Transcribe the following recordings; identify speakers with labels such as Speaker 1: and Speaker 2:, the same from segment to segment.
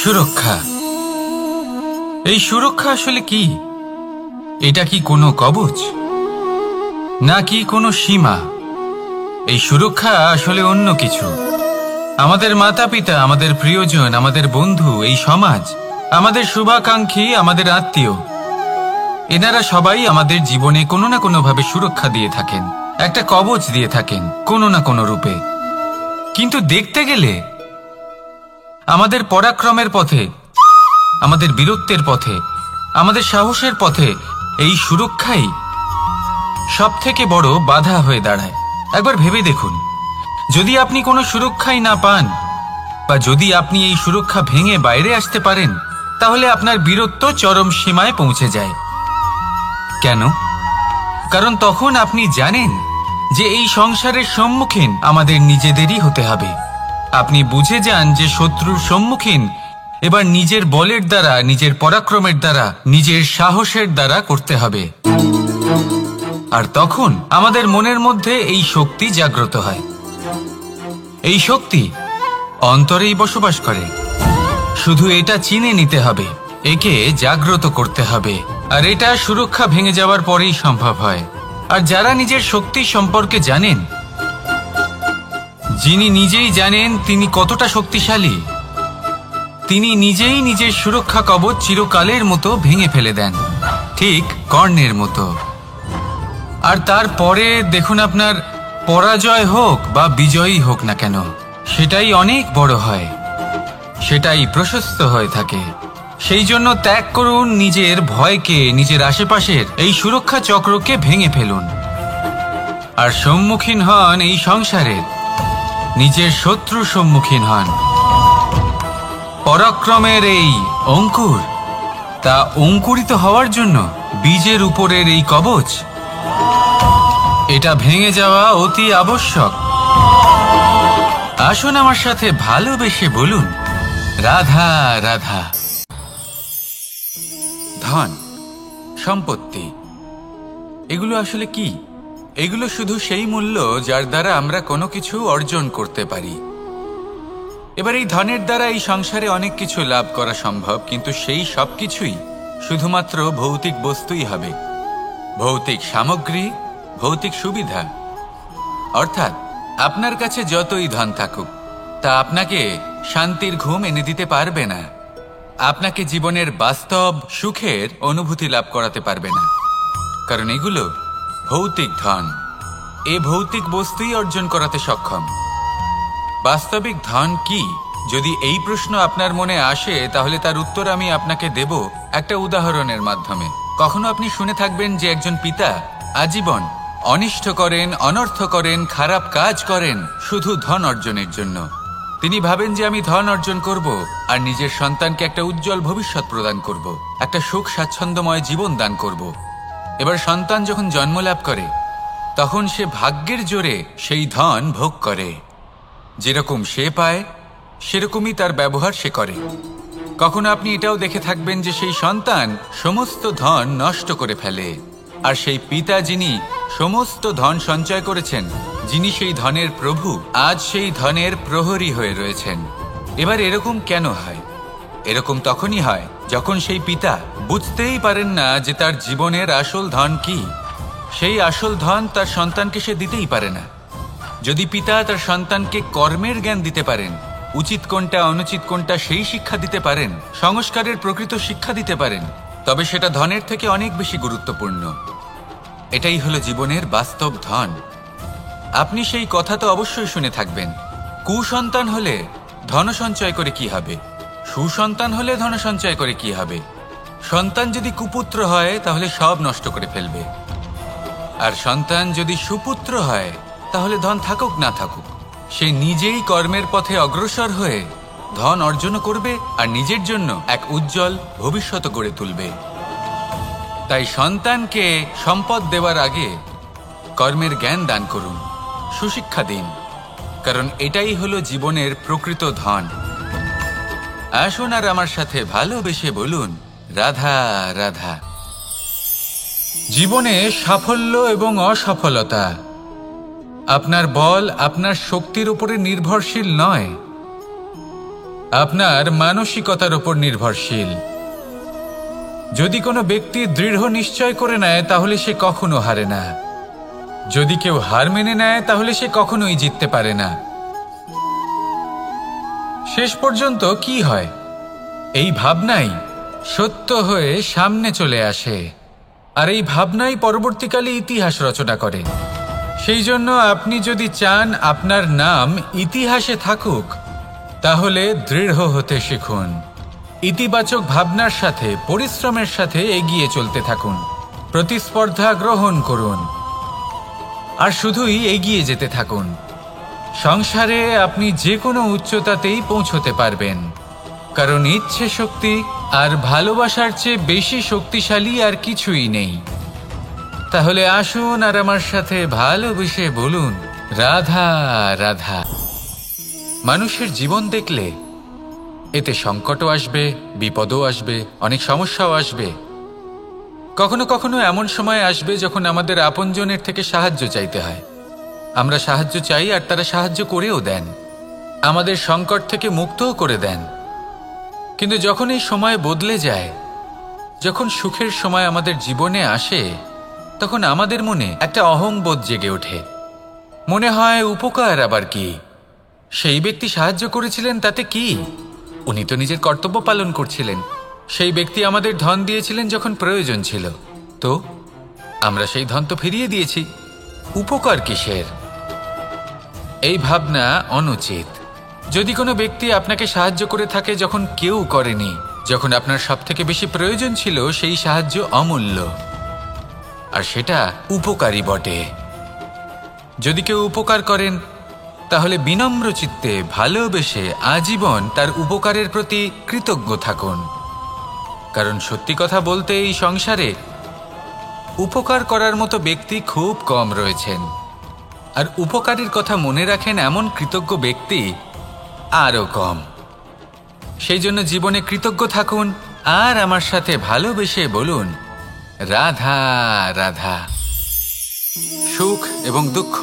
Speaker 1: সুরক্ষা। এই সুরক্ষা আসলে কি? এটা কি কোনো কবচ নাকি কোনো সীমা? এই সুরক্ষা আসলে অন্য কিছু। আমাদের মাতা পিতা, আমাদের প্রিয়জন, আমাদের বন্ধু, এই সমাজ, আমাদের শুভাকাঙ্ক্ষী, আমাদের আত্মীয়, এনারা সবাই আমাদের জীবনে কোনো না কোনো ভাবে সুরক্ষা দিয়ে থাকেন, একটা কবচ দিয়ে থাকেন কোনো না কোনো রূপে। কিন্তু দেখতে গেলে আমাদের পরাক্রমের পথে, আমাদের বীরত্বের পথে, আমাদের সাহসের পথে এই সুরক্ষাই সবথেকে বড় বাধা হয়ে দাঁড়ায়। একবার ভেবে দেখুন, যদি আপনি কোনো সুরক্ষাই না পান, বা যদি আপনি এই সুরক্ষা ভেঙে বাইরে আসতে পারেন, তাহলে আপনার বীরত্ব চরম সীমায় পৌঁছে যায়। কেন? কারণ তখন আপনি জানেন যে এই সংসারের সম্মুখীন আমাদের নিজেদেরই হতে হবে। আপনি বুঝে যান যে শত্রুর সম্মুখীন এবার নিজের বলের দ্বারা, নিজের পরাক্রমের দ্বারা, নিজের সাহসের দ্বারা করতে হবে। আর তখন আমাদের মনের মধ্যে এই শক্তি জাগ্রত হয়। এই শক্তি অন্তরেই বসবাস করে। শুধু এটা চিনে নিতে হবে, একে জাগ্রত করতে হবে। আর এটা সুরক্ষা ভেঙে যাওয়ার পরেই সম্ভব হয়। আর যারা নিজের শক্তি সম্পর্কে জানেন, যিনি নিজেই জানেন তিনি কতটা শক্তিশালী, তিনি নিজেই নিজের সুরক্ষা কবচ চিরকালের মতো ভেঙে ফেলে দেন, ঠিক কর্ণের মতো। আর তারপরে দেখুন, আপনার পরাজয় হোক বা বিজয়ী হোক না কেন, সেটাই অনেক বড় হয়, সেটাই প্রশস্ত হয়ে থাকে। সেই জন্য ত্যাগ করুন নিজের ভয়কে, নিজের আশেপাশের এই সুরক্ষা চক্রকে ভেঙে ফেলুন, আর সম্মুখীন হন এই সংসারের নিজের শত্রুর সম্মুখীন হন। পরাক্রমের এই অঙ্কুর, তা অঙ্কুরিত হওয়ার জন্য বীজের উপরের এই কবচ, এটা ভেঙে যাওয়া অতি আবশ্যক। আসুন আমার সাথে ভালোবেসে বলুন, রাধা রাধা। ধন, সম্পত্তি, এগুলো আসলে কি? এগুলো শুধু সেই মূল্য যার দ্বারা আমরা কোনো কিছু অর্জন করতে পারি। এবার এই ধনের দ্বারা এই সংসারে অনেক কিছু লাভ করা সম্ভব, কিন্তু সেই সব কিছুই শুধুমাত্র ভৌতিক বস্তুই হবে, ভৌতিক সামগ্রী, ভৌতিক সুবিধা। অর্থাৎ আপনার কাছে যতই ধন থাকুক, তা আপনাকে শান্তির ঘুম এনে দিতে পারবে না, আপনাকে জীবনের বাস্তব সুখের অনুভূতি লাভ করাতে পারবে না। কারণ এগুলো ভৌতিক ধন, এ ভৌতিক বস্তুই অর্জন করাতে সক্ষম। বাস্তবিক ধন কি? যদি এই প্রশ্ন আপনার মনে আসে, তাহলে তার উত্তর আমি আপনাকে দেব একটা উদাহরণের মাধ্যমে। কখনো আপনি শুনে থাকবেন যে একজন পিতা আজীবন অনিষ্ট করেন, অনর্থ করেন, খারাপ কাজ করেন শুধু ধন অর্জনের জন্য। তিনি ভাবেন যে আমি ধন অর্জন করব আর নিজের সন্তানকে একটা উজ্জ্বল ভবিষ্যৎ প্রদান করব, একটা সুখ স্বাচ্ছন্দ্যময় জীবন দান করব। এবার সন্তান যখন জন্ম লাভ করে, তখন সে ভাগ্যের জোরে সেই ধন ভোগ করে। যেরকম সে পায় সেরকমই তার ব্যবহার সে করে। কখনো আপনি এটাও দেখে থাকবেন যে সেই সন্তান সমস্ত ধন নষ্ট করে ফেলে, আর সেই পিতা যিনি সমস্ত ধন সঞ্চয় করেছেন, যিনি সেই ধনের প্রভু, আজ সেই ধনের প্রহরী হয়ে রয়েছেন। এবার এরকম কেন হয়? এরকম তখনই হয় যখন সেই পিতা বুঝতেই পারেন না যে তার জীবনের আসল ধন কি। সেই আসল ধন তার সন্তানকে সে দিতেই পারে না। যদি পিতা তার সন্তানকে কর্মের জ্ঞান দিতে পারেন, উচিত কোনটা অনুচিত কোনটা সেই শিক্ষা দিতে পারেন, সংস্কারের প্রকৃত শিক্ষা দিতে পারেন, তবে সেটা ধনের থেকে অনেক বেশি গুরুত্বপূর্ণ। এটাই হলো জীবনের বাস্তব ধন। আপনি সেই কথা তো অবশ্যই শুনে থাকবেন, কুসন্তান হলে ধন সঞ্চয় করে কি হবে, সুসন্তান হলে ধন সঞ্চয় করে কি হবে। সন্তান যদি কুপুত্র হয় তাহলে সব নষ্ট করে ফেলবে, আর সন্তান যদি সুপুত্র হয় তাহলে ধন থাকুক না থাকুক, সে নিজেই কর্মের পথে অগ্রসর হয়ে ধন অর্জন করবে আর নিজের জন্য এক উজ্জ্বল ভবিষ্যৎ গড়ে তুলবে। তাই সন্তানকে সম্পদ দেওয়ার আগে কর্মের জ্ঞান দান করুন, সুশিক্ষা দিন, কারণ এটাই হলো জীবনের প্রকৃত ধন। আসুন আর আমার সাথে ভালোবেসে বলুন, রাধা রাধা। জীবনে সাফল্য এবং অসফলতা আপনার বল আপনার শক্তির উপরে নির্ভরশীল নয়, আপনার মানসিকতার উপর নির্ভরশীল। যদি কোনো ব্যক্তি দৃঢ় নিশ্চয় করে নেয় তাহলে সে কখনো হারে না। যদি কেউ হার মেনে নেয় তাহলে সে কখনোই জিততে পারে না। শেষ পর্যন্ত কি হয়, এই ভাবনাই সত্য হয়ে সামনে চলে আসে, আর এই ভাবনাই পরবর্তীকালে ইতিহাস রচনা করে। সেই জন্য আপনি যদি চান আপনার নাম ইতিহাসে থাকুক, তাহলে দৃঢ় হতে শিখুন। ইতিবাচক ভাবনার সাথে পরিশ্রমের সাথে এগিয়ে চলতে থাকুন, প্রতিস্পর্ধা গ্রহণ করুন, আর শুধুই এগিয়ে যেতে থাকুন। সংসারে আপনি যে কোনো উচ্চতাতেই পৌঁছতে পারবেন, কারণ ইচ্ছে শক্তি আর ভালোবাসার চেয়ে বেশি শক্তিশালী আর কিছুই নেই। তাহলে আসুন আর আমার সাথে ভালোবেসে বলুন, রাধা রাধা। মানুষের জীবন দেখলে এতে সংকটও আসবে, বিপদও আসবে, অনেক সমস্যাও আসবে। কখনো কখনো এমন সময় আসবে যখন আমাদের আপনজনের থেকে সাহায্য চাইতে হয়। আমরা সাহায্য চাই আর তারা সাহায্য করেও দেন, আমাদের সংকট থেকে মুক্তও করে দেন। কিন্তু যখন এই সময় বদলে যায়, যখন সুখের সময় আমাদের জীবনে আসে, তখন আমাদের মনে একটা অহংবোধ জেগে ওঠে। মনে হয় উপকার আবার কি, সেই ব্যক্তি সাহায্য করেছিলেন তাতে কি, উনি তো নিজের কর্তব্য পালন করছিলেন। সেই ব্যক্তি আমাদের ধন দিয়েছিলেন যখন প্রয়োজন ছিল, তো আমরা সেই ধন তো ফিরিয়ে দিয়েছি, উপকার কিসের? এই ভাবনা অনুচিত। যদি কোনো ব্যক্তি আপনাকে সাহায্য করে থাকে যখন কেউ করেনি, যখন আপনার সবথেকে বেশি প্রয়োজন ছিল, সেই সাহায্য অমূল্য, আর সেটা উপকারী বটে। যদি কেউ উপকার করেন তাহলে বিনম্র চিত্তে ভালোবেসে আজীবন তার উপকারের প্রতি কৃতজ্ঞ থাকুন। কারণ সত্যি কথা বলতে এই সংসারে উপকার করার মতো ব্যক্তি খুব কম রয়েছেন, আর উপকারীর কথা মনে রাখেন এমন কৃতজ্ঞ ব্যক্তি আরও কম। সেই জন্য জীবনে কৃতজ্ঞ থাকুন আর আমার সাথে ভালোবেসে বলুন, রাধা রাধা। সুখ এবং দুঃখ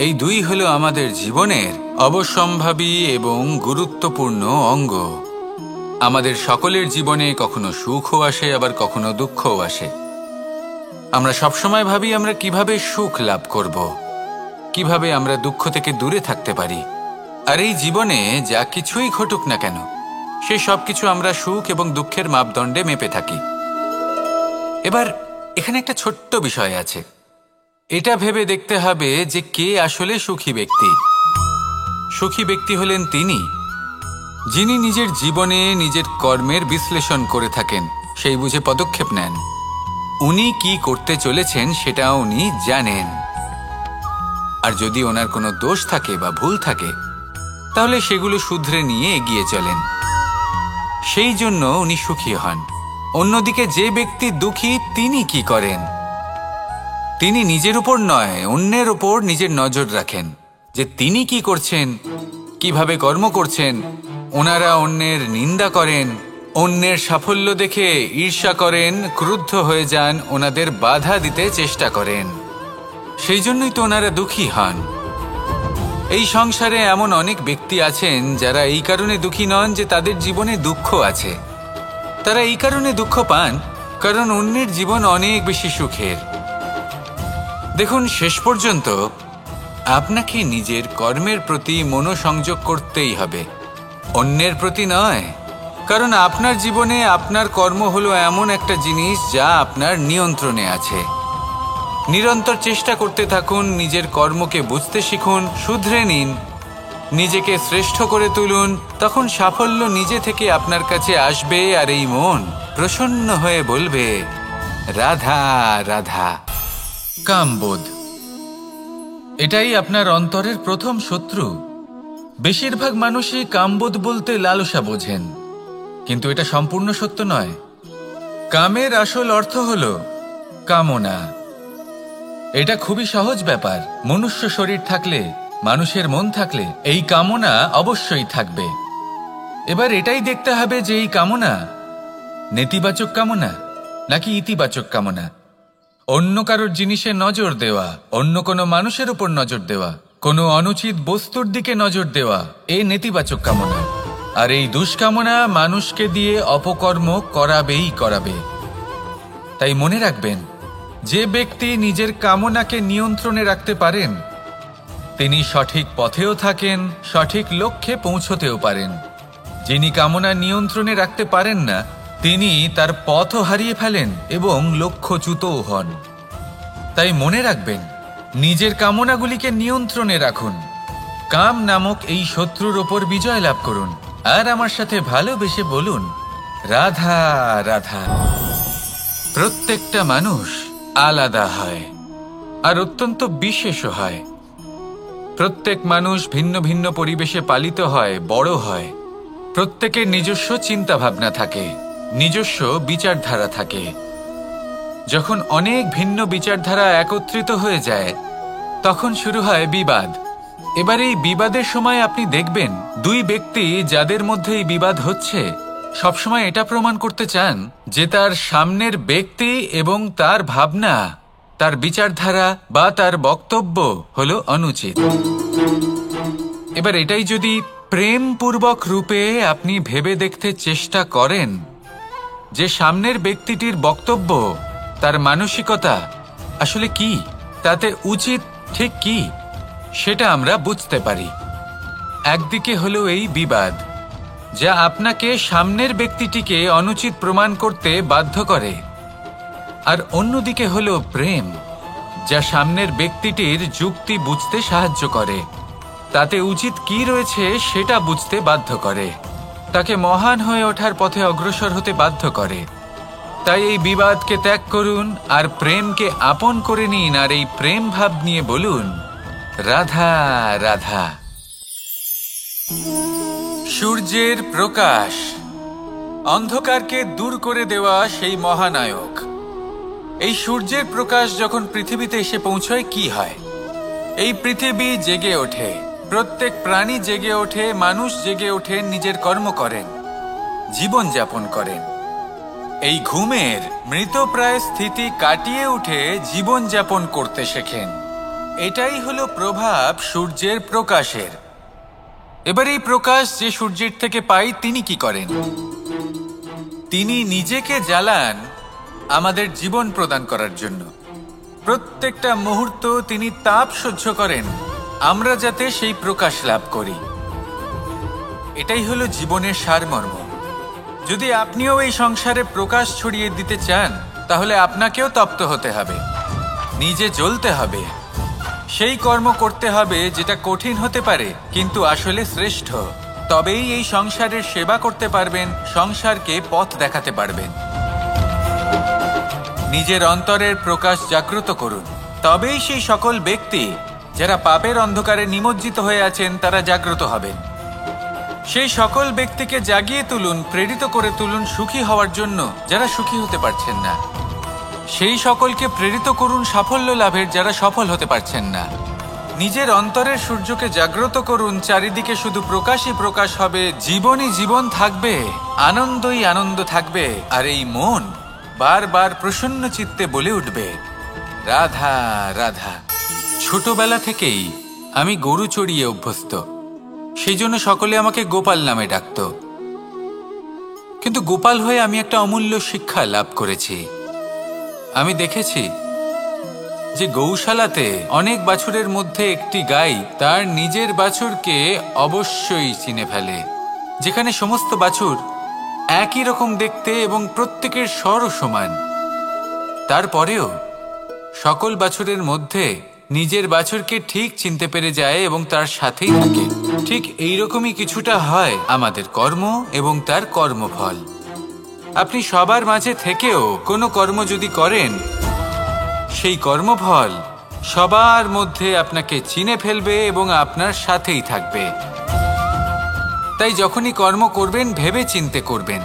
Speaker 1: এই দুই হলো আমাদের জীবনের অবশ্যম্ভাবী এবং গুরুত্বপূর্ণ অঙ্গ। আমাদের সকলের জীবনে কখনো সুখও আসে, আবার কখনো দুঃখও আসে। আমরা সবসময় ভাবি আমরা কিভাবে সুখ লাভ করব, কিভাবে আমরা দুঃখ থেকে দূরে থাকতে পারি। আর এই জীবনে যা কিছুই ঘটুক না কেন, সেই সব কিছু আমরা সুখ এবং দুঃখের মাপদণ্ডে মেপে থাকি। এবার এখানে একটা ছোট্ট বিষয় আছে, এটা ভেবে দেখতে হবে যে কে আসলে সুখী ব্যক্তি। সুখী ব্যক্তি হলেন তিনি, যিনি নিজের জীবনে নিজের কর্মের বিশ্লেষণ করে থাকেন, সেই বুঝে পদক্ষেপ নেন। উনি কি করতে চলেছেন সেটা উনি জানেন, আর যদি ওনার কোনো দোষ থাকে বা ভুল থাকে তাহলে সেগুলো শুধরে নিয়ে এগিয়ে চলেন। সেই জন্য উনি সুখী হন। অন্যদিকে যে ব্যক্তি দুঃখী, তিনি কি করেন? তিনি নিজের উপর নয়, অন্যের উপর নিজের নজর রাখেন, যে তিনি কি করছেন, কিভাবে কর্ম করছেন। ওনারা অন্যের নিন্দা করেন, অন্যের সাফল্য দেখে ঈর্ষা করেন, ক্রুদ্ধ হয়ে যান, ওনাদের বাধা দিতে চেষ্টা করেন। সেই জন্যই তো ওনারা দুঃখী হন। এই সংসারে এমন অনেক ব্যক্তি আছেন যারা এই কারণে দুঃখী নন যে তাদের জীবনে দুঃখ আছে। তারা এই কারণে দুঃখ পান কারণ অন্যের জীবন অনেক বেশি সুখের। দেখুন, শেষ পর্যন্ত আপনাকে নিজের কর্মের প্রতি মনোসংযোগ করতেই হবে, অন্যের প্রতি নয়। কারণ আপনার জীবনে আপনার কর্ম হলো এমন একটা জিনিস যা আপনার নিয়ন্ত্রণে আছে। নিরন্তর চেষ্টা করতে থাকুন, নিজের কর্মকে বুঝতে শিখুন, শুধরে নিন, নিজেকে শ্রেষ্ঠ করে তুলুন। তখন সাফল্য নিজে থেকে আপনার কাছে আসবে, আর এই মন প্রসন্ন হয়ে বলবে, রাধা রাধা। কামবোধ, এটাই আপনার অন্তরের প্রথম শত্রু। বেশিরভাগ মানুষই কামবোধ বলতে লালসা বোঝেন, কিন্তু এটা সম্পূর্ণ সত্য নয়। কামের আসল অর্থ হল কামনা। এটা খুবই সহজ ব্যাপার। মনুষ্য শরীর থাকলে, মানুষের মন থাকলে এই কামনা অবশ্যই থাকবে। এবার এটাই দেখতে হবে যে এই কামনা নেতিবাচক কামনা নাকি ইতিবাচক কামনা। অন্য কারোর জিনিসে নজর দেওয়া, অন্য কোনো মানুষের উপর নজর দেওয়া, কোনো অনুচিত বস্তুর দিকে নজর দেওয়া, এই নেতিবাচক কামনা। আর এই দুষ্কামনা মানুষকে দিয়ে অপকর্ম করাবেই করাবে। তাই মনে রাখবেন, যে ব্যক্তি নিজের কামনাকে নিয়ন্ত্রণে রাখতে পারেন তিনি সঠিক পথেও থাকেন, সঠিক লক্ষ্যে পৌঁছতেও পারেন। যিনি কামনা নিয়ন্ত্রণে রাখতে পারেন না তিনি তার পথও হারিয়ে ফেলেন এবং লক্ষ্যচ্যুতও হন। তাই মনে রাখবেন, নিজের কামনাগুলিকে নিয়ন্ত্রণে রাখুন, কাম নামক এই শত্রুর ওপর বিজয় লাভ করুন, আর আমার সাথে ভালোবেসে বলুন, রাধা রাধা। প্রত্যেকটা মানুষ আলাদা হয় আর অত্যন্ত বিশেষও হয়। প্রত্যেক মানুষ ভিন্ন ভিন্ন পরিবেশে পালিত হয়, বড় হয়। প্রত্যেকের নিজস্ব চিন্তাভাবনা থাকে, নিজস্ব বিচারধারা থাকে। যখন অনেক ভিন্ন বিচারধারা একত্রিত হয়ে যায় তখন শুরু হয় বিবাদ। এবার এই বিবাদের সময় আপনি দেখবেন, দুই ব্যক্তি যাদের মধ্যে এই বিবাদ হচ্ছে সবসময় এটা প্রমাণ করতে চান যে তার সামনের ব্যক্তি এবং তার ভাবনা, তার বিচারধারা বা তার বক্তব্য হলো অনুচিত। এবার এটাই যদি প্রেমপূর্বক রূপে আপনি ভেবে দেখতে চেষ্টা করেন যে সামনের ব্যক্তিটির বক্তব্য, তার মানসিকতা আসলে কি, তাতে উচিত ঠিক কি, সেটা আমরা বুঝতে পারি। একদিকে হলো এই বিবাদ যা আপনাকে সামনের ব্যক্তিটিকে অনুচিত প্রমাণ করতে বাধ্য করে, আর অন্যদিকে হলো প্রেম যা সামনের ব্যক্তিটির যুক্তি বুঝতে সাহায্য করে, তাতে উচিত কি রয়েছে সেটা বুঝতে বাধ্য করে, তাকে মহান হয়ে ওঠার পথে অগ্রসর হতে বাধ্য করে। তাই এই বিবাদকে ত্যাগ করুন আর প্রেমকে আপন করে নিন, আর এই প্রেম ভাব নিয়ে বলুন, রাধা রাধা। সূর্যের প্রকাশ, অন্ধকারকে দূর করে দেওয়া সেই মহানায়ক। এই সূর্যের প্রকাশ যখন পৃথিবীতে এসে পৌঁছয় কি হয়? এই পৃথিবী জেগে ওঠে, প্রত্যেক প্রাণী জেগে ওঠে, মানুষ জেগে ওঠে, নিজের কর্ম করেন, জীবন যাপন করেন। এই ঘুমের মৃতপ্রায় স্থিতি কাটিয়ে উঠে জীবন যাপন করতে শেখেন। এটাই হলো প্রভাব সূর্যের প্রকাশের। এবার এই প্রকাশ যে সূর্যের থেকে পাই তিনি কি করেন? তিনি নিজেকে জ্বালান আমাদের জীবন প্রদান করার জন্য। প্রত্যেকটা মুহূর্ত তিনি তাপ সহ্য করেন আমরা যাতে সেই প্রকাশ লাভ করি। এটাই হলো জীবনের সারমর্ম। যদি আপনিও এই সংসারে প্রকাশ ছড়িয়ে দিতে চান তাহলে আপনাকেও তপ্ত হতে হবে, নিজে জ্বলতে হবে, সেই কর্ম করতে হবে যেটা কঠিন হতে পারে কিন্তু আসলে শ্রেষ্ঠ। তবেই এই সংসারের সেবা করতে পারবেন, সংসারকে পথ দেখাতে পারবেন। নিজের অন্তরের প্রকাশ জাগ্রত করুন, তবেই সেই সকল ব্যক্তি যারা পাপের অন্ধকারে নিমজ্জিত হয়ে আছেন তারা জাগ্রত হবেন। সেই সকল ব্যক্তিকে জাগিয়ে তুলুন, প্রেরিত করে তুলুন সুখী হওয়ার জন্য যারা সুখী হতে পারছেন না। সেই সকলকে প্রেরিত করুন সাফল্য লাভের যারা সফল হতে পারছেন না। নিজের অন্তরের সূর্যকে জাগ্রত করুন, চারিদিকে শুধু প্রকাশই প্রকাশ হবে, জীবনই জীবন থাকবে, আনন্দই আনন্দ থাকবে, আর এই মন বারবার প্রসন্ন চিত্তে বলে উঠবে, রাধা রাধা। ছোটবেলা থেকেই আমি গরু চড়িয়ে অভ্যস্ত, সেই জন্য সকলে আমাকে গোপাল নামে ডাকত। কিন্তু গোপাল হয়ে আমি একটা অমূল্য শিক্ষা লাভ করেছি। আমি দেখেছি যে গৌশালাতে অনেক বাছুরের মধ্যে একটি গাই তার নিজের বাছুরকে অবশ্যই চিনে ফেলে। যেখানে সমস্ত বাছুর একই রকম দেখতে এবং প্রত্যেকের স্বরও সমান, তারপরেও সকল বাছুরের মধ্যে নিজের বাছুরকে ঠিক চিনতে পেরে যায় এবং তার সাথেই থাকে। ঠিক এইরকমই কিছুটা হয় আমাদের কর্ম এবং তার কর্মফল। আপনি সবার মাঝে থেকেও কোনো কর্ম যদি করেন, সেই কর্মফল সবার মধ্যে আপনাকে চিনে ফেলবে এবং আপনার সাথেই থাকবে। তাই যখনই কর্ম করবেন ভেবে চিন্তে করবেন।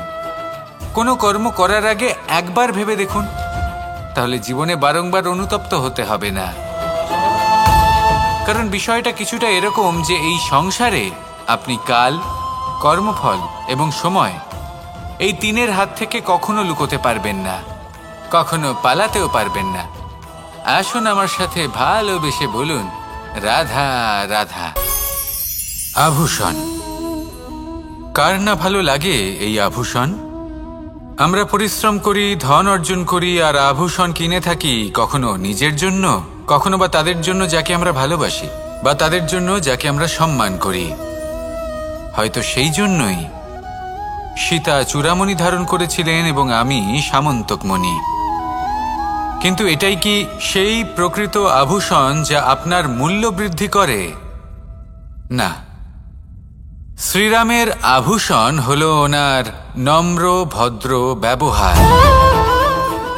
Speaker 1: কোনো কর্ম করার আগে একবার ভেবে দেখুন, তাহলে জীবনে বারংবার অনুতপ্ত হতে হবে না। কারণ বিষয়টা কিছুটা এরকম যে এই সংসারে আপনি কাল, কর্মফল এবং সময় এই তিনের হাত থেকে কখনো লুকোতে পারবেন না, কখনো পালাতেও পারবেন না। আসুন আমার সাথে ভালোবেসে বলুন, রাধা রাধা। আভূষণ, কার না ভালো লাগে এই আভূষণ? আমরা পরিশ্রম করি, ধন অর্জন করি, আর আভূষণ কিনে থাকি, কখনো নিজের জন্য, কখনো বা তাদের জন্য যাকে আমরা ভালোবাসি, বা তাদের জন্য যাকে আমরা সম্মান করি। হয়তো সেই জন্যই সীতা চূড়ামণি ধারণ করেছিলেন এবং আমি সামন্তকমণি। কিন্তু এটাই কি সেই প্রকৃত আভূষণ যা আপনার মূল্য বৃদ্ধি করে? না। শ্রীরামের আভূষণ হল ওনার নম্র ভদ্র ব্যবহার।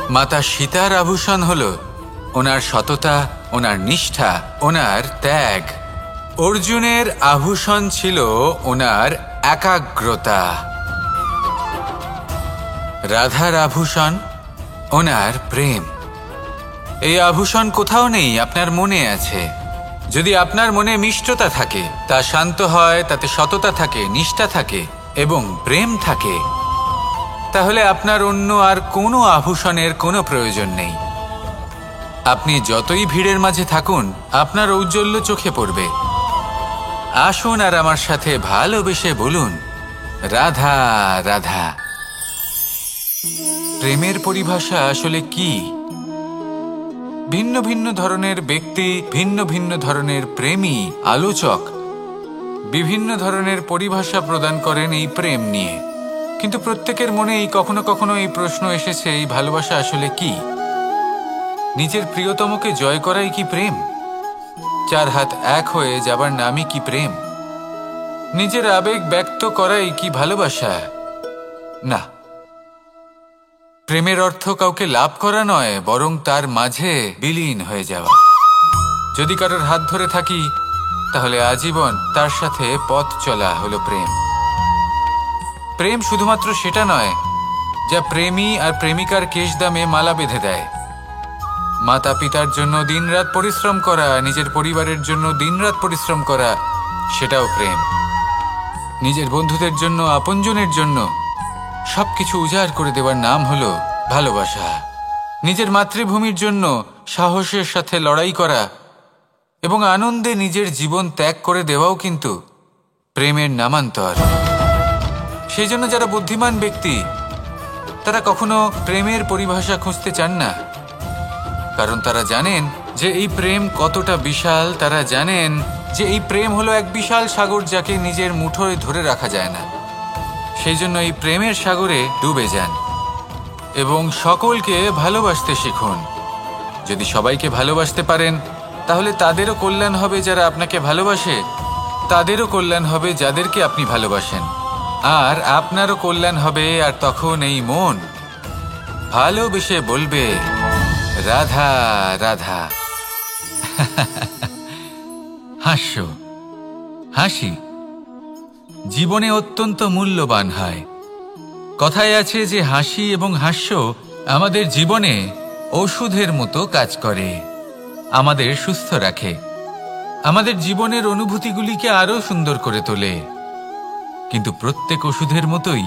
Speaker 1: মাতা সীতার আভূষণ হল ওনার সততা, ওনার নিষ্ঠা, ওনার ত্যাগ। অর্জুনের আভূষণ ছিল ওনার একাগ্রতা। রাধার আভূষণ ওনার প্রেম। এই আভূষণ কোথাও নেই, আপনার মনে আছে। যদি আপনার মনে মিষ্টতা থাকে, তা শান্ত হয়, তাতে সততা থাকে, নিষ্ঠা থাকে এবং প্রেম থাকে, তাহলে আপনার অন্য আর কোনো আভূষণের কোনো প্রয়োজন নেই। আপনি যতই ভিড়ের মাঝে থাকুন, আপনার ঔজ্জ্বল্য চোখে পড়বে। আসুন আর আমার সাথে ভালোবেসে বলুন, রাধা রাধা। প্রেমের পরিভাষা আসলে কি? ভিন্ন ভিন্ন ধরনের ব্যক্তি, ভিন্ন ভিন্ন ধরনের প্রেমী, আলোচক বিভিন্ন ধরনের পরিভাষা প্রদান করেন এই প্রেম নিয়ে। কিন্তু প্রত্যেকের মনেই কখনো কখনো এই প্রশ্ন এসেছে, এই ভালোবাসা আসলে কি? নিজের প্রিয়তমকে জয় করাই কি প্রেম? চার হাত এক হয়ে যাবার নামই কি প্রেম? নিজের আবেগ ব্যক্ত করাই কি ভালোবাসা? না। প্রেমের অর্থ কাউকে লাভ করা নয়, বরং তার মাঝে বিলীন হয়ে যাওয়া। যদি কারোর হাত ধরে থাকি, তাহলে আজীবন তার সাথে পথ চলা হলো প্রেম। প্রেম শুধুমাত্র সেটা নয় যা প্রেমী আর প্রেমিকার কেশদামে মালা বেঁধে দেয়। মাতা পিতার জন্য দিনরাত পরিশ্রম করা, নিজের পরিবারের জন্য দিনরাত পরিশ্রম করা, সেটাও প্রেম। নিজের বন্ধুদের জন্য, আপনজনের জন্য সবকিছু উজাড় করে দেওয়ার নাম হলো ভালোবাসা। নিজের মাতৃভূমির জন্য সাহসের সাথে লড়াই করা এবং আনন্দে নিজের জীবন ত্যাগ করে দেওয়াও কিন্তু প্রেমের নামান্তর। সেই জন্য যারা বুদ্ধিমান ব্যক্তি, তারা কখনো প্রেমের পরিভাষা খুঁজতে চান না, কারণ তারা জানেন যে এই প্রেম কতটা বিশাল। তারা জানেন যে এই প্রেম হলো এক বিশাল সাগর, যাকে নিজের মুঠোয় ধরে রাখা যায় না। সেই জন্য এই প্রেমের সাগরে ডুবে যান এবং সকলকে ভালোবাসতে শিখুন। যদি সবাইকে ভালোবাসতে পারেন, তাহলে তাদেরও কল্যাণ হবে যারা আপনাকে ভালোবাসে, তাদেরও কল্যাণ হবে যাদেরকে আপনি ভালোবাসেন, আর আপনারও কল্যাণ হবে। আর তখন এই মন ভালোবেসে বলবে, রাধা রাধা। হাস্য, হাসি জীবনে অত্যন্ত মূল্যবান হয়। কথায় আছে যে হাসি এবং হাস্য আমাদের জীবনে ওষুধের মতো কাজ করে, আমাদের সুস্থ রাখে, আমাদের জীবনের অনুভূতিগুলিকে আরো সুন্দর করে তোলে। কিন্তু প্রত্যেক ওষুধের মতোই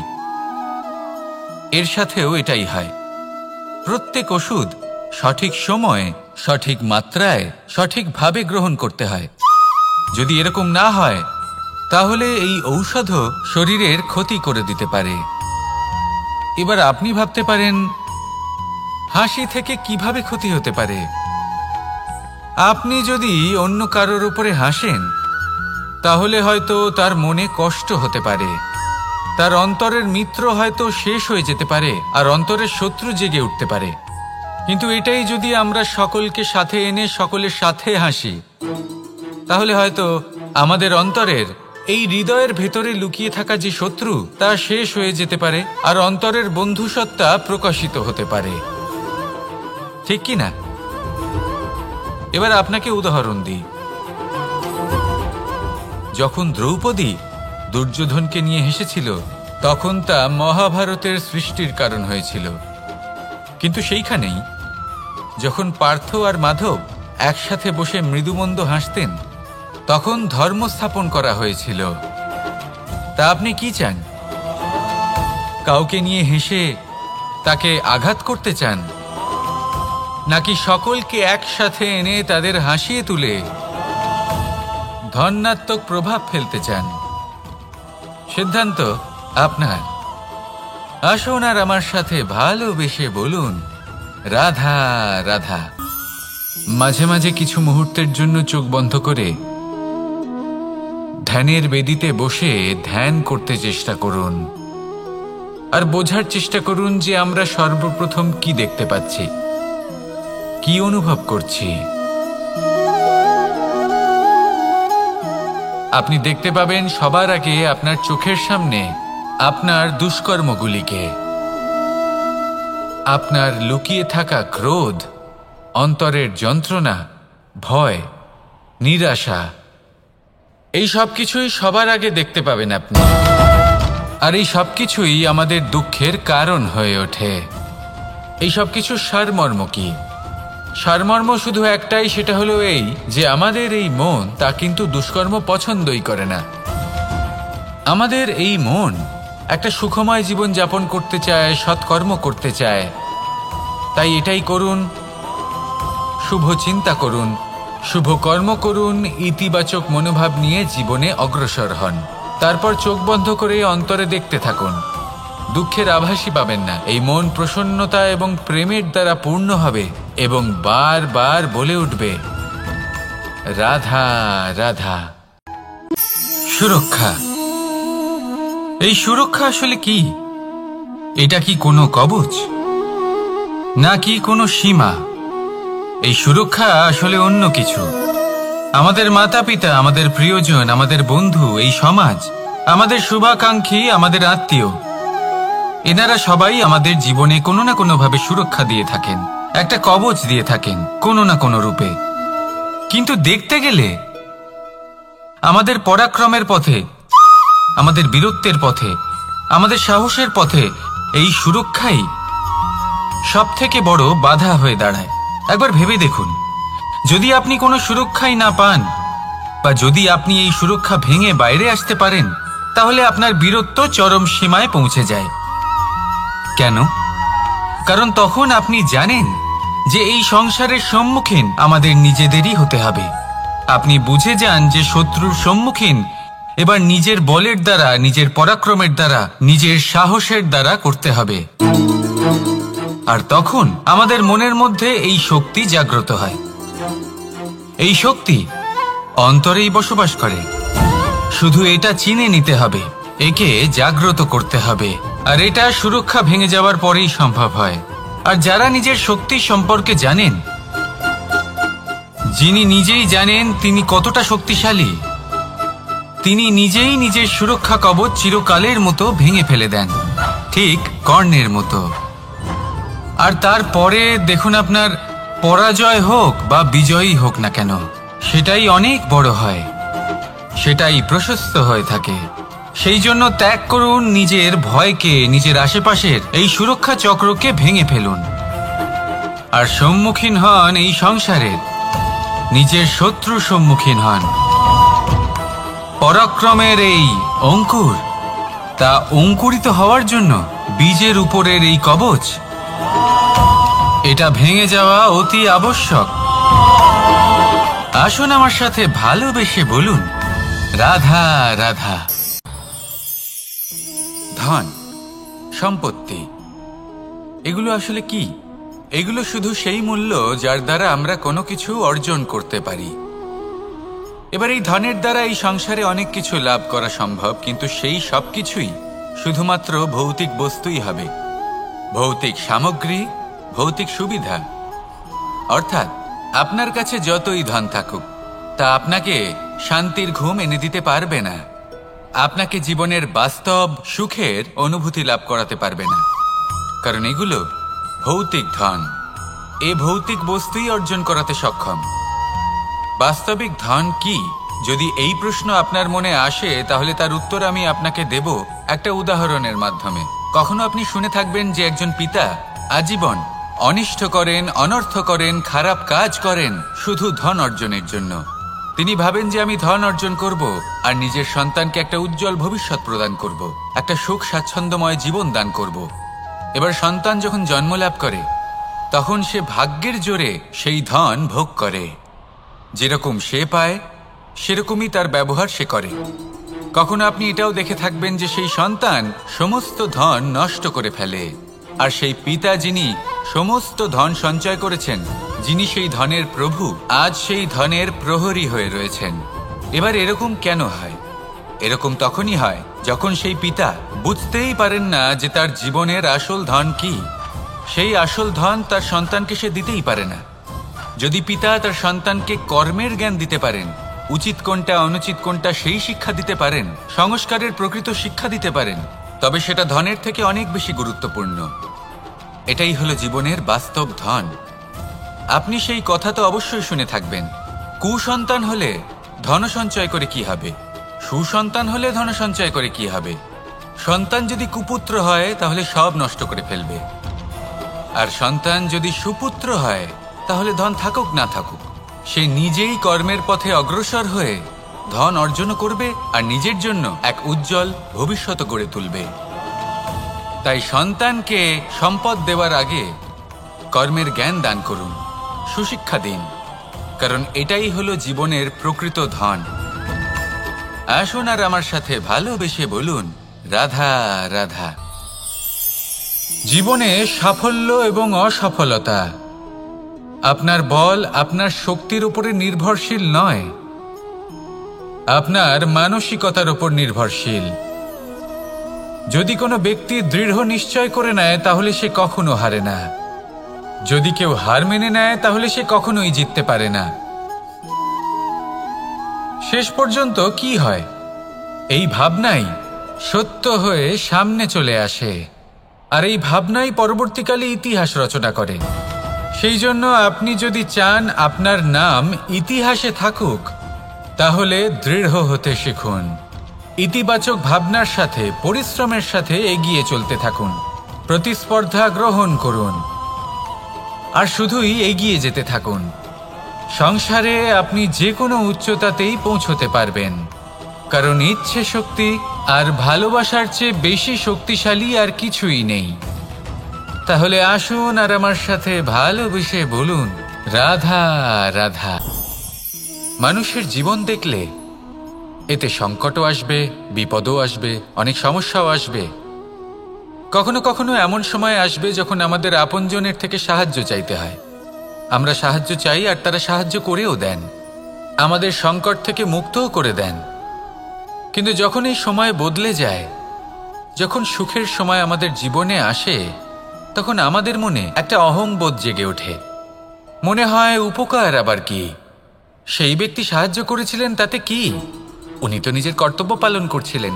Speaker 1: এর সাথেও এটাই হয়। প্রত্যেক ওষুধ সঠিক সময়ে, সঠিক মাত্রায়, সঠিকভাবে গ্রহণ করতে হয়। যদি এরকম না হয়, তাহলে এই ঔষধও শরীরের ক্ষতি করে দিতে পারে। এবার আপনি ভাবতে পারেন, হাসি থেকে কিভাবে ক্ষতি হতে পারে? আপনি যদি অন্য কারোর উপরে হাসেন, তাহলে হয়তো তার মনে কষ্ট হতে পারে, তার অন্তরের মিত্র হয়তো শেষ হয়ে যেতে পারে, আর অন্তরের শত্রু জেগে উঠতে পারে। কিন্তু এটাই যদি আমরা সকলকে সাথে এনে সকলের সাথে হাসি, তাহলে হয়তো আমাদের অন্তরের, এই হৃদয়ের ভেতরে লুকিয়ে থাকা যে শত্রু, তা শেষ হয়ে যেতে পারে, আর অন্তরের বন্ধুসত্তা প্রকাশিত হতে পারে। ঠিক কি না? এবার আপনাকে উদাহরণ দিই। যখন দ্রৌপদী দুর্যোধনকে নিয়ে হেসেছিল, তখন তা মহাভারতের সৃষ্টির কারণ হয়েছিল। কিন্তু সেইখানেই যখন পার্থ আর মাধব একসাথে বসে মৃদুমন্দ হাসতেন, তখন ধর্ম স্থাপন করা হয়েছিল। তা আপনি কি চান? কাউকে নিয়ে হেসে তাকে আঘাত করতে চান, নাকি সকলকে একসাথে এনে তাদের হাসিয়ে তুলে ধনাত্মক প্রভাব ফেলতে চান? সিদ্ধান্ত আপনার। আসুন আর আমার সাথে ভালোবেসে বলুন, রাধা রাধা। মাঝে মাঝে কিছু মুহূর্তের জন্য চোখ বন্ধ করে ধ্যানের বেদিতে বসে ধ্যান করতে চেষ্টা করুন আর বোঝার চেষ্টা করুন যে আমরা সর্বপ্রথম কি দেখতে পাচ্ছি, কি অনুভব করছি। আপনি দেখতে পাবেন সবার আগে আপনার চোখের সামনে আপনার দুষ্কর্মগুলিকে, আপনার লুকিয়ে থাকা ক্রোধ, অন্তরের যন্ত্রণা, ভয়, নিরাশা, এই সব কিছুই সবার আগে দেখতে পাবেন আপনি। আর এই সব কিছুই আমাদের দুঃখের কারণ হয়ে ওঠে। এই সব কিছুর সারমর্ম কি? সারমর্ম শুধু একটাই, সেটা হলো এই যে আমাদের এই মন তা কিন্তু দুষ্কর্ম পছন্দই করে না। আমাদের এই মন একটা সুখময় জীবন যাপন করতে চায়, সৎকর্ম করতে চায়। তাই এটাই করুন, শুভ চিন্তা করুন, শুভ কর্ম করুন, ইতিবাচক মনোভাব নিয়ে জীবনে অগ্রসর হন। তারপর চোখ বন্ধ করে অন্তরে দেখতে থাকুন। দুঃখের আভাসই পাবেন না। এই মন প্রসন্নতা এবং প্রেমের দ্বারা পূর্ণ হবে এবং বারবার বলে উঠবে, রাধা রাধা। সুরক্ষা। এই সুরক্ষা আসলে কি? এটা কি কোনো কবচ নাকি কোনো সীমা? এই সুরক্ষা আসলে অন্য কিছু। আমাদের মাতা পিতা, আমাদের প্রিয়জন, আমাদের বন্ধু, এই সমাজ, আমাদের শুভাকাঙ্ক্ষী, আমাদের আত্মীয়, এনারা সবাই আমাদের জীবনে কোনো না কোনোভাবে সুরক্ষা দিয়ে থাকেন, একটা কবচ দিয়ে থাকেন কোনো না কোনো রূপে। কিন্তু দেখতে গেলে আমাদের পরাক্রমের পথে, আমাদের বীরত্বের পথে, আমাদের সাহসের পথে এই সুরক্ষাই সব থেকে বড় বাধা হয়ে দাঁড়ায়। একবার ভেবে দেখুন, যদি আপনি কোনো সুরক্ষাই না পান বা যদি আপনি এই সুরক্ষা ভেঙে বাইরে আসতে পারেন, তাহলে আপনার বীরত্ব চরম সীমায় পৌঁছে যায়। কেন? কারণ তখন আপনি জানেন যে এই সংসারের সম্মুখীন আমাদের নিজেদেরই হতে হবে। আপনি বুঝে যান যে শত্রুর সম্মুখীন এবার নিজের বলের দ্বারা, নিজের পরাক্রমের দ্বারা, নিজের সাহসের দ্বারা করতে হবে। আর তখন আমাদের মনের মধ্যে এই শক্তি জাগ্রত হয়। এই শক্তি অন্তরেই বসবাস করে। শুধু এটা চিনে নিতে হবে, একে জাগ্রত করতে হবে। আর এটা সুরক্ষা ভেঙে যাওয়ার পরেই সম্ভব হয়। আর যারা নিজের শক্তি সম্পর্কে জানেন, যিনি নিজেই জানেন তিনি কতটা শক্তিশালী, তিনি নিজেই নিজের সুরক্ষা কবচ চিরকালের মতো ভেঙে ফেলে দেন, ঠিক কর্ণের মতো। আর তারপরে দেখুন, আপনার পরাজয় হোক বা বিজয়ী হোক না কেন, সেটাই অনেক বড় হয়, সেটাই প্রশস্ত হয়ে থাকে। সেই জন্য ত্যাগ করুন নিজের ভয়কে, নিজের আশেপাশের এই সুরক্ষা চক্রকে ভেঙে ফেলুন আর সম্মুখীন হন এই সংসারের নিজের শত্রু সম্মুখীন হন। পরাক্রমের এই অঙ্কুর, তা অঙ্কুরিত হওয়ার জন্য বীজের উপরের এই কবচ, এটা ভেঙে যাওয়া অতি আবশ্যক। আসুন আমার সাথে ভালোবেসে বলুন, রাধা রাধা। ধন, সম্পত্তি, এগুলো আসলে কি? এগুলো শুধু সেই মূল্য যার দ্বারা আমরা কোনো কিছু অর্জন করতে পারি। এবার এই ধনের দ্বারা এই সংসারে অনেক কিছু লাভ করা সম্ভব, কিন্তু সেই সব কিছুই শুধুমাত্র ভৌতিক বস্তুই হবে, ভৌতিক সামগ্রী, ভৌতিক সুবিধা। অর্থাৎ আপনার কাছে যতই ধন থাকুক, তা আপনাকে শান্তির ঘুম এনে দিতে পারবে না, আপনাকে জীবনের বাস্তব সুখের অনুভূতি লাভ করাতে পারবে না। কারণ এগুলো ভৌতিক ধন, এ ভৌতিক বস্তুই অর্জন করাতে সক্ষম। বাস্তবিক ধন কি? যদি এই প্রশ্ন আপনার মনে আসে, তাহলে তার উত্তর আমি আপনাকে দেব একটা উদাহরণের মাধ্যমে। কখনো আপনি শুনে থাকবেন যে একজন পিতা আজীবন অনিষ্ট করেন, অনর্থ করেন, খারাপ কাজ করেন শুধু ধন অর্জনের জন্য। তিনি ভাবেন যে আমি ধন অর্জন করব আর নিজের সন্তানকে একটা উজ্জ্বল ভবিষ্যৎ প্রদান করব, একটা সুখ স্বাচ্ছন্দ্যময় জীবন দান করব। এবার সন্তান যখন জন্ম লাভ করে, তখন সে ভাগ্যের জোরে সেই ধন ভোগ করে। যেরকম সে পায় সেরকমই তার ব্যবহার সে করে। কখনো আপনি এটাও দেখে থাকবেন যে সেই সন্তান সমস্ত ধন নষ্ট করে ফেলে, আর সেই পিতা যিনি সমস্ত ধন সঞ্চয় করেছেন, যিনি সেই ধনের প্রভু, আজ সেই ধনের প্রহরী হয়ে রয়েছেন। এবার এরকম কেন হয়? এরকম তখনই হয় যখন সেই পিতা বুঝতেই পারেন না যে তার জীবনের আসল ধন কি। সেই আসল ধন তার সন্তানকে সে দিতেই পারে না। যদি পিতা তার সন্তানকে কর্মের জ্ঞান দিতে পারেন, উচিত কোনটা অনুচিত কোনটা সেই শিক্ষা দিতে পারেন, সংস্কারের প্রকৃত শিক্ষা দিতে পারেন, তবে সেটা ধনের থেকে অনেক বেশি গুরুত্বপূর্ণ। এটাই হলো জীবনের বাস্তব ধন। আপনি সেই কথা তো অবশ্যই শুনে থাকবেন, কুসন্তান হলে ধন সঞ্চয় করে কি হবে, সুসন্তান হলে ধন সঞ্চয় করে কি হবে। সন্তান যদি কুপুত্র হয় তাহলে সব নষ্ট করে ফেলবে, আর সন্তান যদি সুপুত্র হয় তাহলে ধন থাকুক না থাকুক সে নিজেই কর্মের পথে অগ্রসর হয়ে ধন অর্জন করবে আর নিজের জন্য এক উজ্জ্বল ভবিষ্যৎ গড়ে তুলবে। তাই সন্তানকে সম্পদ দেওয়ার আগে কর্মের জ্ঞান দান করুন, সুশিক্ষা দিন, কারণ এটাই হলো জীবনের প্রকৃত ধন। আসুন আর আমার সাথে ভালোবেসে বলুন, রাধা রাধা। জীবনে সাফল্য এবং অসফলতা আপনার বল, আপনার শক্তির উপরে নির্ভরশীল নয়, আপনার মানসিকতার উপর নির্ভরশীল। যদি কোনো ব্যক্তি দৃঢ় নিশ্চয় করে নেয় তাহলে সে কখনো হারে না। যদি কেউ হার মেনে নেয় তাহলে সে কখনোই জিততে পারে না। শেষ পর্যন্ত কি হয়? এই ভাবনাই সত্য হয়ে সামনে চলে আসে, আর এই ভাবনাই পরবর্তীকালে ইতিহাস রচনা করে। সেই জন্য আপনি যদি চান আপনার নাম ইতিহাসে থাকুক, তাহলে দৃঢ় হতে শিখুন। ইতিবাচক ভাবনার সাথে, পরিশ্রমের সাথে এগিয়ে চলতে থাকুন। প্রতিস্পর্ধা গ্রহণ করুন আর শুধুই এগিয়ে যেতে থাকুন। সংসারে আপনি যে কোনো উচ্চতাতেই পৌঁছতে পারবেন, কারণ ইচ্ছে শক্তি আর ভালোবাসার চেয়ে বেশি শক্তিশালী আর কিছুই নেই। তাহলে আসুন আর আমার সাথে ভালোবেসে বলুন, রাধা রাধা। মানুষের জীবন দেখলে এতে সংকটও আসবে, বিপদও আসবে, অনেক সমস্যাও আসবে। কখনো কখনো এমন সময় আসবে যখন আমাদের আপনজনের থেকে সাহায্য চাইতে হয়। আমরা সাহায্য চাই আর তারা সাহায্য করেও দেন, আমাদের সংকট থেকে মুক্তও করে দেন। কিন্তু যখন এই সময় বদলে যায়, যখন সুখের সময় আমাদের জীবনে আসে, তখন আমাদের মনে একটা অহংবোধ জেগে ওঠে। মনে হয় উপকার আবার কি, সেই ব্যক্তি সাহায্য করেছিলেন তাতে কি, উনি তো নিজের কর্তব্য পালন করছিলেন।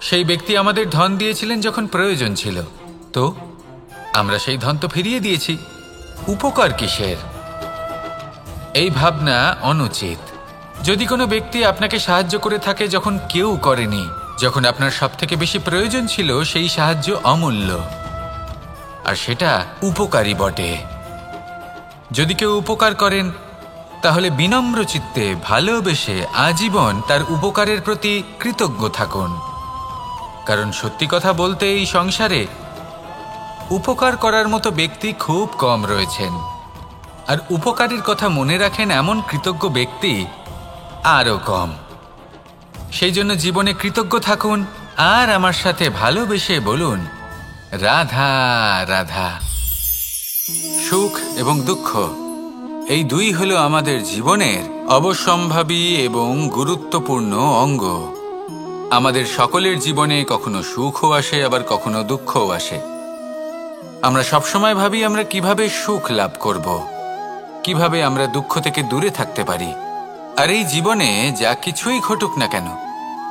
Speaker 1: সেই ব্যক্তি আমাদের ধন দিয়েছিলেন যখন প্রয়োজন ছিল, তো আমরা সেই ধন তো ফিরিয়ে দিয়েছি, উপকার কিসের? এই ভাবনা অনুচিত। যদি কোনো ব্যক্তি আপনাকে সাহায্য করে থাকে যখন কেউ করেনি, যখন আপনার সবথেকে বেশি প্রয়োজন ছিল, সেই সাহায্য অমূল্য আর সেটা উপকারী বটে। যদি কেউ উপকার করেন তাহলে বিনম্র চিত্তে ভালোবেসে আজীবন তার উপকারের প্রতি কৃতজ্ঞ থাকুন। কারণ সত্যি কথা বলতে এই সংসারে উপকার করার মতো ব্যক্তি খুব কম রয়েছেন, আর উপকারীর কথা মনে রাখেন এমন কৃতজ্ঞ ব্যক্তি আরও কম। সেই জন্য জীবনে কৃতজ্ঞ থাকুন আর আমার সাথে ভালোবেসে বলুন, রাধা রাধা। সুখ এবং দুঃখ এই দুই হলো আমাদের জীবনের অবশ্যম্ভাবী এবং গুরুত্বপূর্ণ অঙ্গ। আমাদের সকলের জীবনে কখনো সুখও আসে, আবার কখনো দুঃখও আসে। আমরা সবসময় ভাবি আমরা কিভাবে সুখ লাভ করব, কিভাবে আমরা দুঃখ থেকে দূরে থাকতে পারি। আর এই জীবনে যা কিছুই ঘটুক না কেন,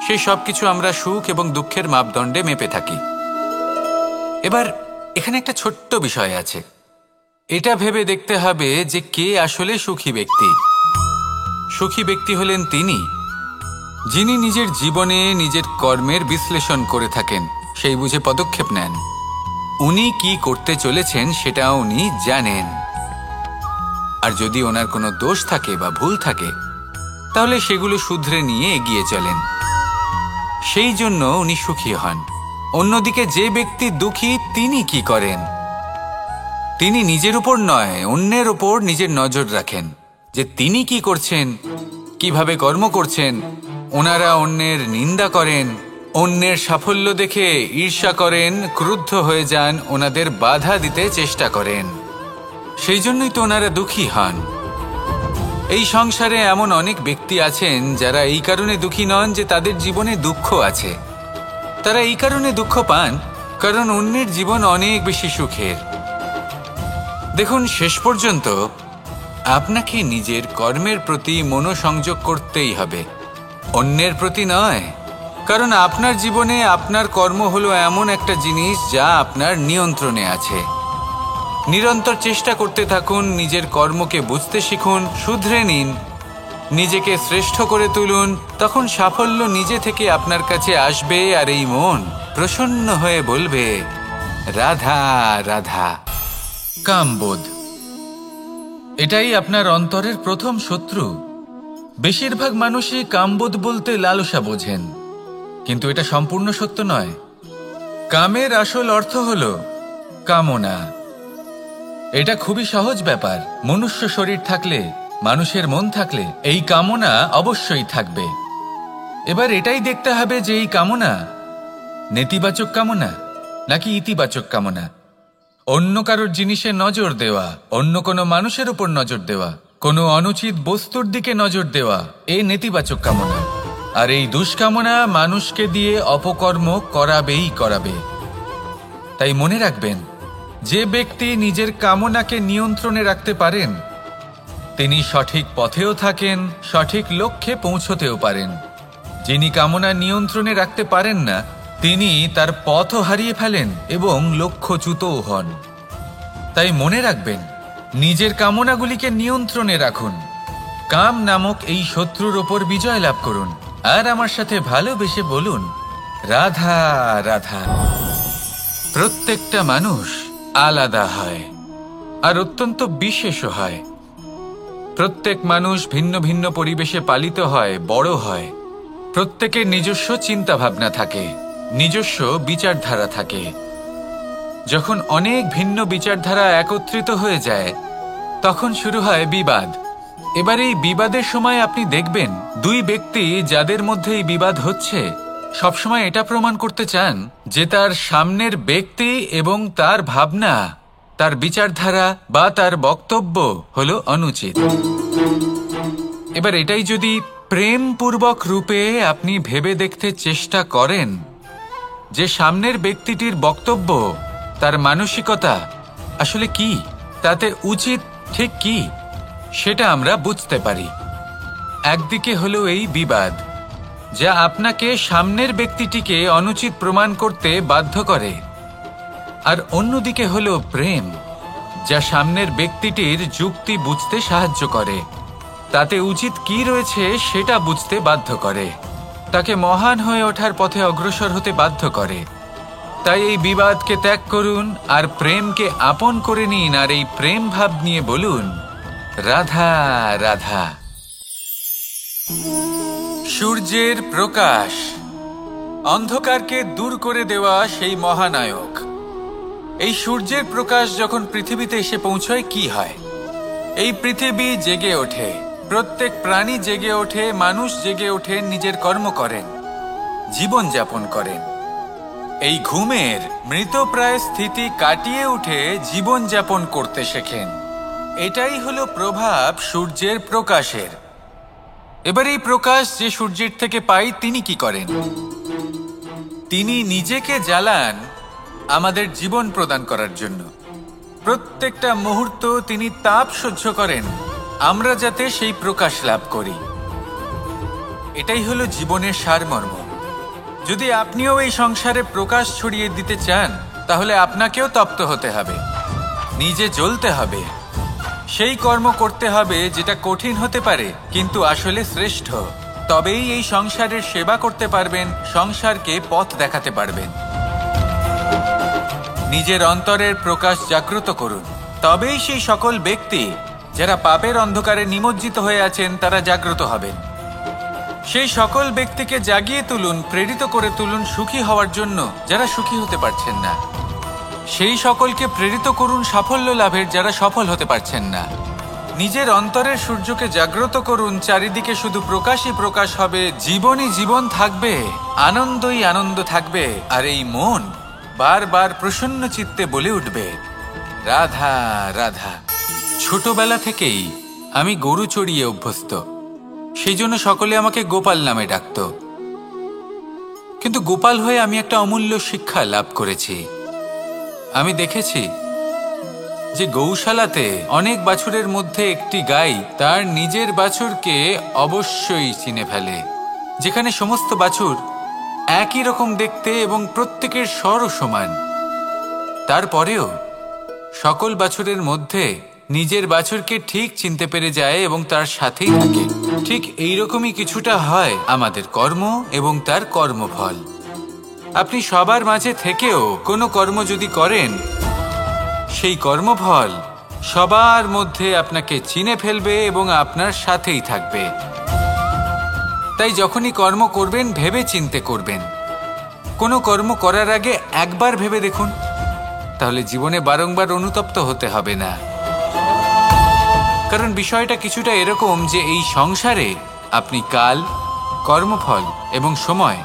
Speaker 1: সেই সব কিছু আমরা সুখ এবং দুঃখের মাপদণ্ডে মেপে থাকি। এবার এখানে একটা ছোট্ট বিষয় আছে, এটা ভেবে দেখতে হবে যে কে আসলে সুখী ব্যক্তি। সুখী ব্যক্তি হলেন তিনি যিনি নিজের জীবনে নিজের কর্মের বিশ্লেষণ করে থাকেন, সেই বুঝে পদক্ষেপ নেন। উনি কি করতে চলেছেন সেটা উনি জানেন, আর যদি ওনার কোনো দোষ থাকে বা ভুল থাকে তাহলে সেগুলো শুধরে নিয়ে এগিয়ে চলেন। সেই জন্য উনি সুখী হন। অন্যদিকে যে ব্যক্তি দুঃখী, তিনি কি করেন? তিনি নিজের উপর নয়, অন্যের উপর নিজের নজর রাখেন, যে তিনি কি করছেন, কিভাবে কর্ম করছেন। ওনারা অন্যের নিন্দা করেন, অন্যের সাফল্য দেখে ঈর্ষা করেন, ক্রুদ্ধ হয়ে যান, ওনাদের বাধা দিতে চেষ্টা করেন। সেই জন্যই তো ওনারা দুঃখী হন। এই সংসারে এমন অনেক ব্যক্তি আছেন যারা এই কারণে দুঃখী নন যে তাদের জীবনে দুঃখ আছে। তারা এই কারণে দুঃখ পান কারণ অন্যের জীবন অনেক বেশি সুখের। দেখুন, শেষ পর্যন্ত আপনাকে নিজের কর্মের প্রতি মনোসংযোগ করতেই হবে, অন্যের প্রতি নয়। কারণ আপনার জীবনে আপনার কর্ম হলো এমন একটা জিনিস যা আপনার নিয়ন্ত্রণে আছে। নিরন্তর চেষ্টা করতে থাকুন, নিজের কর্মকে বুঝতে শিখুন, শুধরে নিন, নিজেকে শ্রেষ্ঠ করে তুলুন। তখন সাফল্য নিজে থেকে আপনার কাছে আসবে, আর এই মন প্রসন্ন হয়ে বলবে, রাধা রাধা। কামবোধ, এটাই আপনার অন্তরের প্রথম শত্রু। বেশিরভাগ মানুষই কামবোধ বলতে লালসা বোঝেন, কিন্তু এটা সম্পূর্ণ সত্য নয়। কামের আসল অর্থ হল কামনা। এটা খুবই সহজ ব্যাপার। মনুষ্য শরীর থাকলে, মানুষের মন থাকলে এই কামনা অবশ্যই থাকবে। এবার এটাই দেখতে হবে যে এই কামনা নেতিবাচক কামনা নাকি ইতিবাচক কামনা। অন্য কারোর জিনিসে নজর দেওয়া, অন্য কোনো মানুষের উপর নজর দেওয়া, কোনো অনুচিত বস্তুর দিকে নজর দেওয়া, এই নেতিবাচক কামনা। আর এই দুষ্কামনা মানুষকে দিয়ে অপকর্ম করাবেই করাবে। তাই মনে রাখবেন, যে ব্যক্তি নিজের কামনাকে নিয়ন্ত্রণে রাখতে পারেন তিনি সঠিক পথেও থাকেন, সঠিক লক্ষ্যে পৌঁছতেও পারেন। যিনি কামনা নিয়ন্ত্রণে রাখতে পারেন না তিনি তার পথও হারিয়ে ফেলেন এবং লক্ষ্যচ্যুতও হন। তাই মনে রাখবেন, নিজের কামনাগুলিকে নিয়ন্ত্রণে রাখুন, কাম নামক এই শত্রুর ওপর বিজয় লাভ করুন, আর আমার সাথে ভালোবেসে বলুন, রাধা রাধা। প্রত্যেকটা মানুষ আলাদা হয় আর অত্যন্ত বিশেষও হয়। প্রত্যেক মানুষ ভিন্ন ভিন্ন পরিবেশে পালিত হয়, বড় হয়। প্রত্যেকের নিজস্ব চিন্তা ভাবনা থাকে, নিজস্ব বিচারধারা থাকে। যখন অনেক ভিন্ন বিচারধারা একত্রিত হয়ে যায় তখন শুরু হয় বিবাদ। এবার এই বিবাদের সময় আপনি দেখবেন, দুই ব্যক্তি যাদের মধ্যে এই বিবাদ হচ্ছে সবসময় এটা প্রমাণ করতে চান যে তার সামনের ব্যক্তি এবং তার ভাবনা, তার বিচারধারা বা তার বক্তব্য হলো অনুচিত। এবার এটাই যদি প্রেমপূর্বক রূপে আপনি ভেবে দেখতে চেষ্টা করেন যে সামনের ব্যক্তিটির বক্তব্য, তার মানসিকতা আসলে কি, তাতে উচিত ঠিক কি, সেটা আমরা বুঝতে পারি। একদিকে হলো এই বিবাদ যা আপনাকে সামনের ব্যক্তিটিকে অনুচিত প্রমাণ করতে বাধ্য করে, আর অন্যদিকে হলো প্রেম যা সামনের ব্যক্তিটির যুক্তি বুঝতে সাহায্য করে, তাতে উচিত কি রয়েছে সেটা বুঝতে বাধ্য করে, তাকে মহান হয়ে ওঠার পথে অগ্রসর হতে বাধ্য করে। তাই এই বিবাদকে ত্যাগ করুন আর প্রেমকে আপন করে নিন, আর এই প্রেম ভাব নিয়ে বলুন, রাধা রাধা। সূর্যের প্রকাশ অন্ধকারকে দূর করে দেওয়া সেই মহানায়ক। এই সূর্যের প্রকাশ যখন পৃথিবীতে এসে পৌঁছয় কি হয়? এই পৃথিবী জেগে ওঠে, প্রত্যেক প্রাণী জেগে ওঠে, মানুষ জেগে ওঠে, নিজের কর্ম করেন, জীবন যাপন করেন। এই ঘুমের মৃতপ্রায় স্থিতি কাটিয়ে উঠে জীবন যাপন করতে শেখেন। এটাই হলো প্রভাব সূর্যের প্রকাশের। এবার এই প্রকাশ যে সূর্যের থেকে পাই তিনি কি করেন? তিনি নিজেকে জ্বালান আমাদের জীবন প্রদান করার জন্য। প্রত্যেকটা মুহূর্ত তিনি তাপ সহ্য করেন আমরা যাতে সেই প্রকাশ লাভ করি। এটাই হলো জীবনের সারমর্ম। যদি আপনিও এই সংসারে প্রকাশ ছড়িয়ে দিতে চান তাহলে আপনাকেও তপ্ত হতে হবে, নিজে জ্বলতে হবে, সেই কর্ম করতে হবে যেটা কঠিন হতে পারে কিন্তু আসলে শ্রেষ্ঠ। তবেই এই সংসারের সেবা করতে পারবেন, সংসারকে পথ দেখাতে পারবেন। নিজের অন্তরের প্রকাশ জাগ্রত করুন, তবেই সেই সকল ব্যক্তি যারা পাপের অন্ধকারে নিমজ্জিত হয়ে আছেন তারা জাগ্রত হবেন। সেই সকল ব্যক্তিকে জাগিয়ে তুলুন, প্রেরিত করে তুলুন সুখী হওয়ার জন্য যারা সুখী হতে পারছেন না। সেই সকলকে প্রেরিত করুন সাফল্য লাভের যারা সফল হতে পারছেন না। নিজের অন্তরের সূর্যকে জাগ্রত করুন, চারিদিকে শুধু প্রকাশই প্রকাশ হবে, জীবনই জীবন থাকবে, আনন্দই আনন্দ থাকবে, আর এই মন বারবার প্রসন্ন চিত্তে বলে উঠবে রাধা রাধা। ছোটবেলা থেকেই আমি গরু চড়িয়ে অভ্যস্ত, সেই জন্য সকলে আমাকে গোপাল নামে ডাকত। কিন্তু গোপাল হয়ে আমি একটা অমূল্য শিক্ষা লাভ করেছি। আমি দেখেছি যে গৌশালাতে অনেক বাছুরের মধ্যে একটি গাই তার নিজের বাছুরকে অবশ্যই চিনে ফেলে। যেখানে সমস্ত বাছুর একই রকম দেখতে এবং প্রত্যেকের স্বরও সমান, তারপরেও সকল বাছুরের মধ্যে নিজের বাছুরকে ঠিক চিনতে পেরে যায় এবং তার সাথেই থাকে। ঠিক এইরকমই কিছুটা হয় আমাদের কর্ম এবং তার কর্মফল। আপনি সবার মাঝে থেকেও কোনো কর্ম যদি করেন, সেই কর্মফল সবার মধ্যে আপনাকে চিনে ফেলবে এবং আপনার সাথেই থাকবে। তাই যখনই কর্ম করবেন ভেবে চিন্তে করবেন। কোনো কর্ম করার আগে একবার ভেবে দেখুন, তাহলে জীবনে বারংবার অনুতপ্ত হতে হবে না। কারণ বিষয়টা কিছুটা এরকম যে এই সংসারে আপনি কাল, কর্মফল এবং সময়,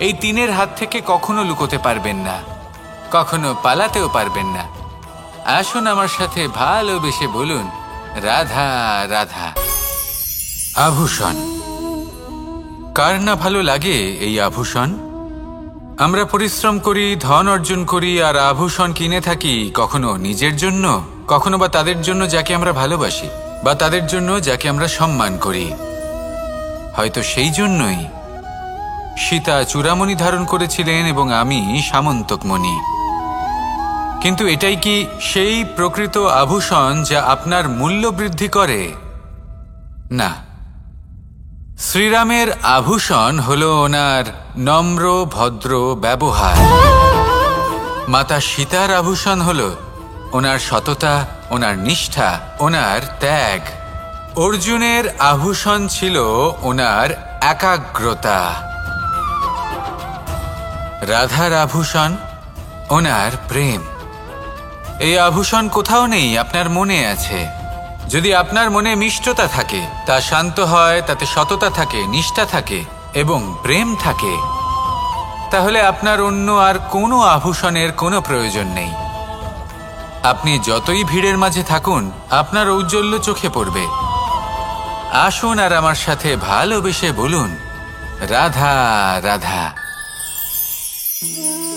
Speaker 1: এই তিনের হাত থেকে কখনো লুকোতে পারবেন না, কখনো পালাতেও পারবেন না। আসুন আমার সাথে ভালোবেসে বলুন রাধা রাধা। আভূষণ, কার না ভালো লাগে এই আভূষণ? আমরা পরিশ্রম করি, ধন অর্জন করি আর আভূষণ কিনে থাকি, কখনো নিজের জন্য, কখনো বা তাদের জন্য যাকে আমরা ভালোবাসি, বা তাদের জন্য যাকে আমরা সম্মান করি। হয়তো সেই জন্যই সীতা চূড়ামণি ধারণ করেছিলেন এবং আমি সামন্তকমণি। কিন্তু এটাই কি সেই প্রকৃত আভূষণ যা আপনার মূল্য বৃদ্ধি করে? না। শ্রীরামের আভূষণ হলো ওনার নম্র ভদ্র ব্যবহার। মাতা সীতার আভূষণ হলো ওনার সততা, ওনার নিষ্ঠা, ওনার ত্যাগ। অর্জুনের আভূষণ ছিল ওনার একাগ্রতা। রাধার আভূষণ ওনার প্রেম। এই আভূষণ কোথাও নেই, আপনার মনে আছে। যদি আপনার মনে মিষ্টতা থাকে, তা শান্ত হয়, তাতে সততা থাকে, নিষ্ঠা থাকে এবং প্রেম থাকে, তাহলে আপনার অন্য আর কোনো আভূষণের কোনো প্রয়োজন নেই। আপনি যতই ভিড়ের মাঝে থাকুন, আপনার ঔজ্জ্বল্য চোখে পড়বে। আসুন আর আমার সাথে ভালোবেসে বলুন রাধা রাধা।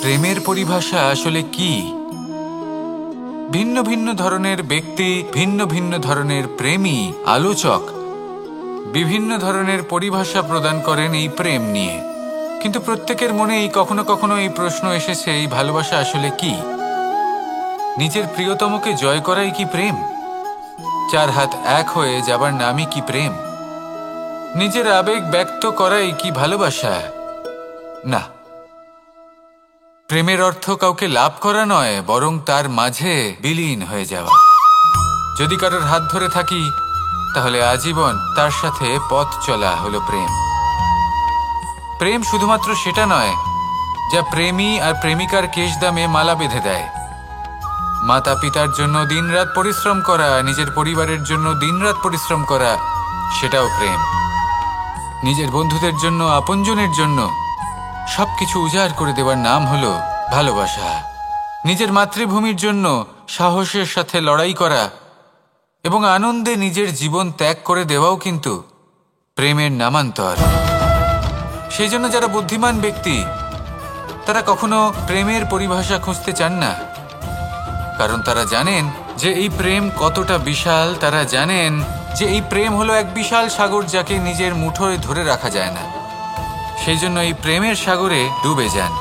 Speaker 1: প্রেমের পরিভাষা আসলে কি? ভিন্ন ভিন্ন ধরনের ব্যক্তি, ভিন্ন ভিন্ন ধরনের প্রেমী, আলোচক বিভিন্ন ধরনের পরিভাষা প্রদান করেন এই প্রেম নিয়ে। কিন্তু প্রত্যেকের মনেই কখনো কখনো এই প্রশ্ন এসেছে, এই ভালোবাসা আসলে কি? নিজের প্রিয়তমকে জয় করাই কি প্রেম? চার হাত এক হয়ে যাবার নামই কি প্রেম? নিজের আবেগ ব্যক্ত করাই কি ভালোবাসা? না। প্রেমের অর্থ কাউকে লাভ করা নয়, বরং তার মাঝে বিলীন হয়ে যাওয়া। যদি কারোর হাত ধরে থাকি, তাহলে আজীবন তার সাথে পথ চলা হলো প্রেম। প্রেম শুধুমাত্র সেটা নয় যা প্রেমী আর প্রেমিকার কেশদামে মালা বেঁধে দেয়। মাতা পিতার জন্য দিনরাত পরিশ্রম করা, নিজের পরিবারের জন্য দিনরাত পরিশ্রম করা, সেটাও প্রেম। নিজের বন্ধুদের জন্য, আপনজনের জন্য সবকিছু উজাড় করে দেওয়ার নাম হলো ভালোবাসা। নিজের মাতৃভূমির জন্য সাহসের সাথে লড়াই করা এবং আনন্দে নিজের জীবন ত্যাগ করে দেওয়াও কিন্তু প্রেমের নামান্তর। সেই জন্য যারা বুদ্ধিমান ব্যক্তি, তারা কখনো প্রেমের পরিভাষা খুঁজতে চান না, কারণ তারা জানেন যে এই প্রেম কতটা বিশাল। তারা জানেন যে এই প্রেম হলো এক বিশাল সাগর, যাকে নিজের মুঠোয় ধরে রাখা যায় না। সেই জন্য এই প্রেমের সাগরে ডুবে যান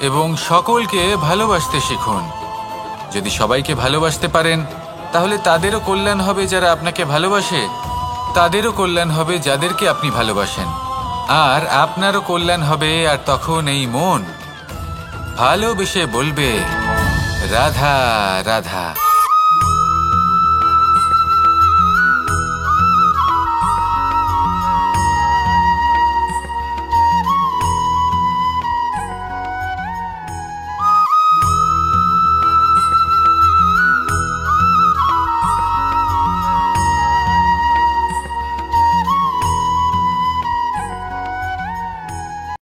Speaker 1: এবং সকলকে ভালোবাসতে শিখুন। যদি সবাইকে ভালোবাসতে পারেন, তাহলে তাদেরও কল্যাণ হবে যারা আপনাকে ভালোবাসে, তাদেরও কল্যাণ হবে যাদেরকে আপনি ভালোবাসেন, আর আপনারও কল্যাণ হবে। আর তখন এই মন ভালোবেসে বলবে রাধা রাধা।